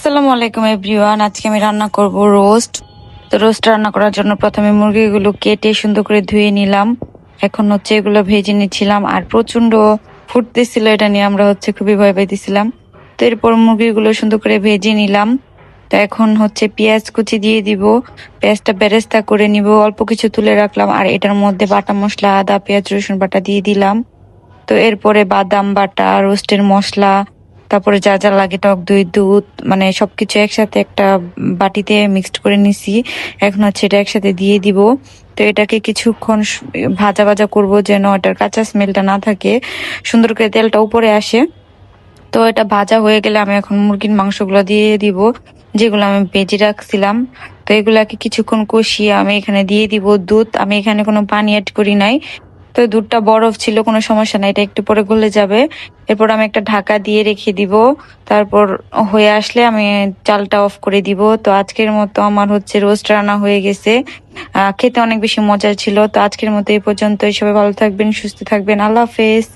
আসসালামু আলাইকুম এভরিওয়ান। আজকে আমি রান্না করব রোস্ট। তো রোস্ট রান্না করার জন্য প্রথমে মুরগিগুলো কেটে সুন্দর করে ধুয়ে নিলাম। এখন এগুলো ভেজে নিচ্ছিলাম, আর প্রচন্ড ফুটতেছিল, এটা নিয়ে আমরা খুবই ভয় পাইতেছিলাম। তো এরপর মুরগিগুলো সুন্দর করে ভেজে নিলাম। তো এখন পেঁয়াজ কুচি দিয়ে দিব। পেঁয়াজটা বেরেস্তা করে নিব, অল্প কিছু তুলে রাখলাম, আর এটার মধ্যে বাটা মশলা আদা পেঁয়াজ রসুন বাটা দিয়ে দিলাম। তো এরপরে বাদাম বাটা, রোস্টের মশলা, তারপরে যা যা লাগে টক দই দুধ, মানে সবকিছু একসাথে একটা বাটিতে মিক্সড করে নিছি। এখন এটা একসাথে দিয়ে দিব। তো এটাকে কিছুক্ষণ ভাজা ভাজা করব, যেন এটার কাঁচা স্মেলটা না থাকে, সুন্দর করে তেলটা উপরে আসে। তো এটা ভাজা হয়ে গেলে আমি এখন মুরগির মাংসগুলো দিয়ে দিব, যেগুলো আমি ভেজে রাখছিলাম। তো এগুলাকে কিছুক্ষণ কষিয়ে আমি এখানে দিয়ে দিব দুধ। আমি এখানে কোনো পানি অ্যাড করি নাই। তো দুধটা বরফ ছিল, কোনো সমস্যা নাই, এটা একটু পরে গলে যাবে। এরপর আমি একটা ঢাকা দিয়ে রেখে দিব। তারপর হয়ে আসলে আমি চালটা অফ করে দিব। তো আজকের মতো আমার রোস্ট রান্না হয়ে গেছে। খেতে অনেক বেশি মজার ছিল। তো আজকের মতো এই পর্যন্তই। সবাই ভালো থাকবেন, সুস্থ থাকবেন। আল্লাহ হাফেজ।